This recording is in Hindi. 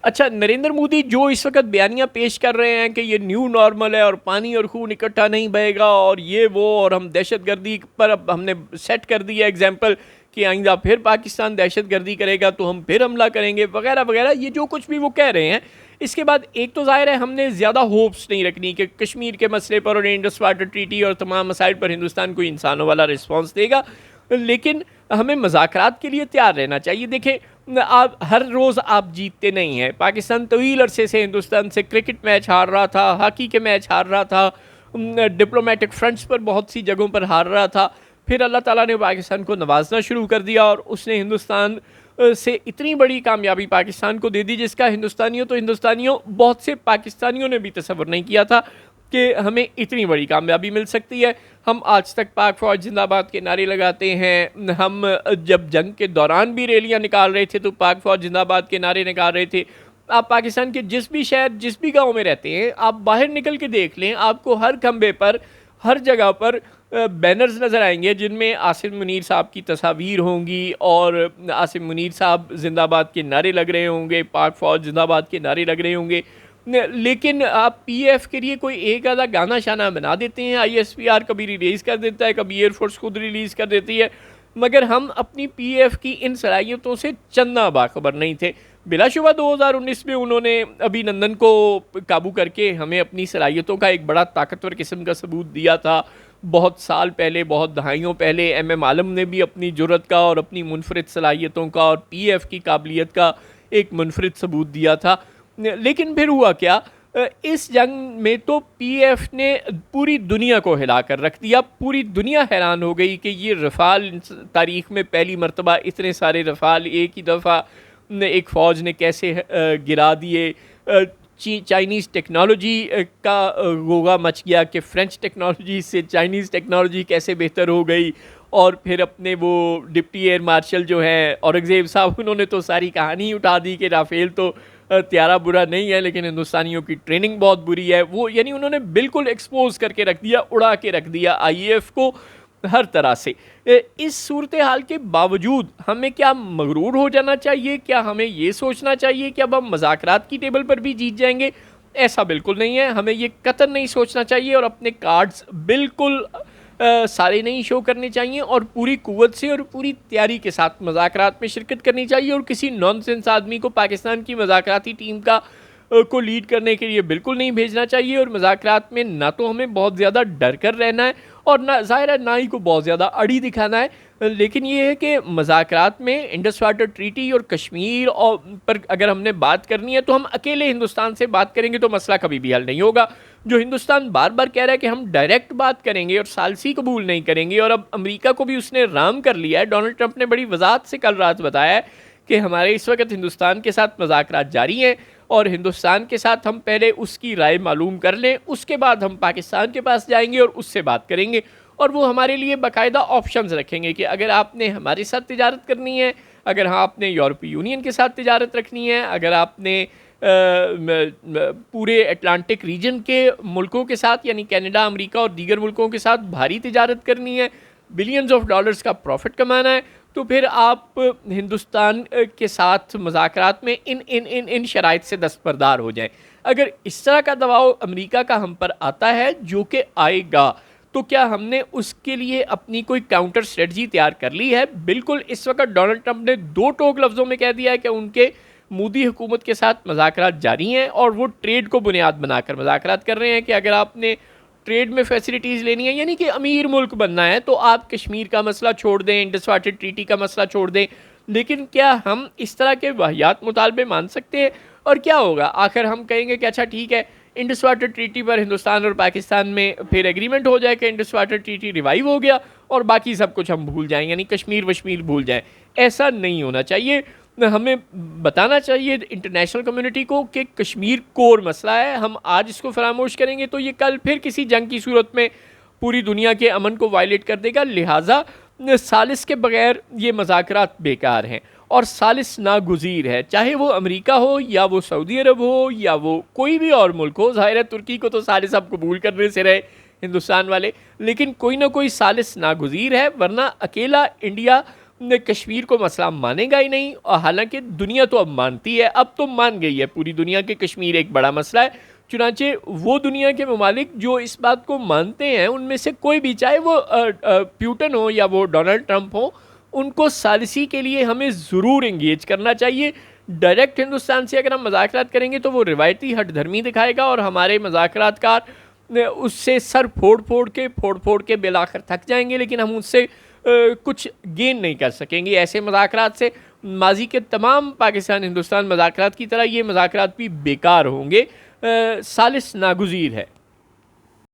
अच्छा, नरेंद्र मोदी जो इस वक्त बयानियां पेश कर रहे हैं कि ये न्यू नॉर्मल है और पानी और खून इकट्ठा नहीं बहेगा और ये वो, और हम दहशतगर्दी पर अब हमने सेट कर दिया एग्जाम्पल कि आइंदा फिर पाकिस्तान दहशतगर्दी करेगा तो हम फिर हमला करेंगे वगैरह वगैरह, ये जो कुछ भी वो कह रहे हैं, इसके बाद एक तो जाहिर है हमने ज़्यादा होप्स नहीं रखनी कि कश्मीर के मसले पर और इंडस वाटर ट्रीटी और तमाम मसाइल पर हिंदुस्तान कोई इंसानों वाला रिस्पॉन्स देगा, लेकिन हमें मज़ाकरात के लिए तैयार रहना चाहिए। देखें, आप हर रोज़ आप जीतते नहीं हैं। पाकिस्तान तवील अरसे से हिंदुस्तान से क्रिकेट मैच हार रहा था, हॉकी के मैच हार रहा था, डिप्लोमेटिक फ्रंट्स पर बहुत सी जगहों पर हार रहा था। फिर अल्लाह ताला ने पाकिस्तान को नवाजना शुरू कर दिया और उसने हिंदुस्तान से इतनी बड़ी कामयाबी पाकिस्तान को दे दी जिसका हिंदुस्तानियों बहुत से पाकिस्तानियों ने भी तसव्वुर नहीं किया था कि हमें इतनी बड़ी कामयाबी मिल सकती है। हम आज तक पाक फ़ौज जिंदाबाद के नारे लगाते हैं, हम जब जंग के दौरान भी रैलियां निकाल रहे थे तो पाक फ़ौज जिंदाबाद के नारे निकाल रहे थे। आप पाकिस्तान के जिस भी शहर, जिस भी गांव में रहते हैं, आप बाहर निकल के देख लें, आपको हर खंबे पर, हर जगह पर बैनर्स नज़र आएंगे जिनमें आसिम मुनीर साहब की तस्वीर होंगी और आसिम मुनीर साहब जिंदाबाद के नारे लग रहे होंगे, पाक फ़ौज जिंदाबाद के नारे लग रहे होंगे। लेकिन आप पीएफ के लिए कोई एक आधा गाना शाना बना देते हैं, आईएसपीआर कभी रिलीज़ कर देता है, कभी एयरफोर्स खुद रिलीज़ कर देती है, मगर हम अपनी पीएफ की इन सलाहियतों से चंदा बाखबर नहीं थे। बिलाशुबा 2019 में उन्होंने अभिनंदन को काबू करके हमें अपनी सलाहियतों का एक बड़ा ताकतवर किस्म का सबूत दिया था। बहुत साल पहले, बहुत दहाइयों पहले एम आलम ने भी अपनी जुर्रत का और अपनी मुनफरिद सलाहियतों का और पीएफ की काबिलियत का एक मुनफरिद सबूत दिया था। लेकिन फिर हुआ क्या, इस जंग में तो पीएफ ने पूरी दुनिया को हिला कर रख दिया। पूरी दुनिया हैरान हो गई कि ये रफ़ाल, तारीख़ में पहली मरतबा इतने सारे रफ़ाल एक ही दफ़ा एक फ़ौज ने कैसे गिरा दिए। चाइनीज़ टेक्नोलॉजी का गोगा मच गया कि फ़्रेंच टेक्नोलॉजी से चाइनीज़ टेक्नोलॉजी कैसे बेहतर हो गई। और फिर अपने वो डिप्टी एयर मार्शल जो हैं औरंगज़ेब साहब, उन्होंने तो सारी कहानी उठा दी कि राफ़ेल तो त्यारा बुरा नहीं है लेकिन हिंदुस्तानियों की ट्रेनिंग बहुत बुरी है। वो यानी उन्होंने बिल्कुल एक्सपोज करके रख दिया, उड़ा के रख दिया आईएएफ को हर तरह से। इस सूरत हाल के बावजूद हमें क्या मगरूर हो जाना चाहिए? क्या हमें ये सोचना चाहिए कि अब हम मज़ाकरात की टेबल पर भी जीत जाएंगे? ऐसा बिल्कुल नहीं है। हमें ये कतई नहीं सोचना चाहिए और अपने कार्ड्स बिल्कुल सारे नहीं शो करने चाहिए और पूरी कुव्वत से और पूरी तैयारी के साथ मज़ाकरात में शिरकत करनी चाहिए। और किसी नॉनसेंस आदमी को पाकिस्तान की मज़ाकराती टीम का को लीड करने के लिए बिल्कुल नहीं भेजना चाहिए। और मज़ाकरात में ना तो हमें बहुत ज़्यादा डर कर रहना है और ना ज़ाहिर है ना ही को बहुत ज़्यादा अड़ी दिखाना है। लेकिन ये है कि मज़ाकरात में इंडस वाटर ट्रीटी और कश्मीर और पर अगर हमने बात करनी है तो हम अकेले हिंदुस्तान से बात करेंगे तो मसला कभी भी हल नहीं होगा। जो हिंदुस्तान बार बार कह रहा है कि हम डायरेक्ट बात करेंगे और सालसी कबूल नहीं करेंगे, और अब अमेरिका को भी उसने राम कर लिया है। डोनाल्ड ट्रंप ने बड़ी वजाहत से कल रात बताया है कि हमारे इस वक्त हिंदुस्तान के साथ मज़ाकरात जारी हैं और हिंदुस्तान के साथ हम पहले उसकी राय मालूम कर लें, उसके बाद हम पाकिस्तान के पास जाएंगे और उससे बात करेंगे। और वो हमारे लिए बाकायदा ऑप्शंस रखेंगे कि अगर आपने हमारे साथ तिजारत करनी है, अगर हाँ आपने यूरोपीय यूनियन के साथ तिजारत रखनी है, अगर आपने पूरे अटलांटिक रीजन के मुल्कों के साथ यानी कनाडा, अमेरिका और दीगर मुल्कों के साथ भारी तिजारत करनी है, बिलियंस ऑफ डॉलर्स का प्रॉफिट कमाना है, तो फिर आप हिंदुस्तान के साथ मज़ाकरात में इन शराइत से दस्तबरदार हो जाएं। अगर इस तरह का दबाव अमेरिका का हम पर आता है, जो कि आएगा, तो क्या हमने उसके लिए अपनी कोई काउंटर स्ट्रेटजी तैयार कर ली है? बिल्कुल। इस वक्त डोनाल्ड ट्रंप ने दो टोक लफ्ज़ों में कह दिया है कि उनके मोदी हुकूमत के साथ मज़ाकरात जारी हैं और वो ट्रेड को बुनियाद बनाकर मज़ाकरात कर रहे हैं कि अगर आपने ट्रेड में फैसिलिटीज़ लेनी है यानी कि अमीर मुल्क बनना है तो आप कश्मीर का मसला छोड़ दें, इंडस वाटर ट्रीटी का मसला छोड़ दें। लेकिन क्या हम इस तरह के वाहियात मुतालबे मान सकते हैं? और क्या होगा आखिर? हम कहेंगे कि अच्छा ठीक है, इंडस वाटर ट्रीटी पर हिंदुस्तान और पाकिस्तान में फिर एग्रीमेंट हो जाए कि इंडस वाटर ट्रीटी रिवाइव हो गया और बाकी सब कुछ हम भूल जाएं, यानी कश्मीर वश्मीर भूल जाएं। ऐसा नहीं होना चाहिए। हमें बताना चाहिए इंटरनेशनल कम्युनिटी को कि कश्मीर कोर मसला है। हम आज इसको फरामोश करेंगे तो ये कल फिर किसी जंग की सूरत में पूरी दुनिया के अमन को वायलेट कर देगा। लिहाजा सालिस के बगैर ये मज़ाकरात बेकार हैं और सालिस नागुज़ीर है, चाहे वो अमेरिका हो या वो सऊदी अरब हो या वो कोई भी और मुल्क हो। ज़ाहिर है तुर्की को तो सालिस अब कबूल करने से रहे हिंदुस्तान वाले, लेकिन कोई ना कोई सालिस नागुज़ीर है, वरना अकेला इंडिया ने कश्मीर को मसला मानेगा ही नहीं, और हालांकि दुनिया तो अब मानती है, अब तो मान गई है पूरी दुनिया के कश्मीर एक बड़ा मसला है। चुनांचे वो दुनिया के ममालिक जो इस बात को मानते हैं, उनमें से कोई भी, चाहे वो प्यूटन हो या वो डोनाल्ड ट्रंप हो, उनको सालिसी के लिए हमें ज़रूर इंगेज करना चाहिए। डायरेक्ट हिंदुस्तान से अगर हम मुज़ाकरात करेंगे तो वो रिवायती हठधर्मी दिखाएगा, और हमारे मुज़ाकरातकार उससे सर फोड़ फोड़ के बिलाखिर थक जाएंगे, लेकिन हम उससे कुछ गेन नहीं कर सकेंगे। ऐसे मुज़ाकरात से माजी के तमाम पाकिस्तान हिंदुस्तान मुज़ाकरात की तरह ये मुज़ाकरात भी बेकार होंगे, सालिस नागुज़ीर है।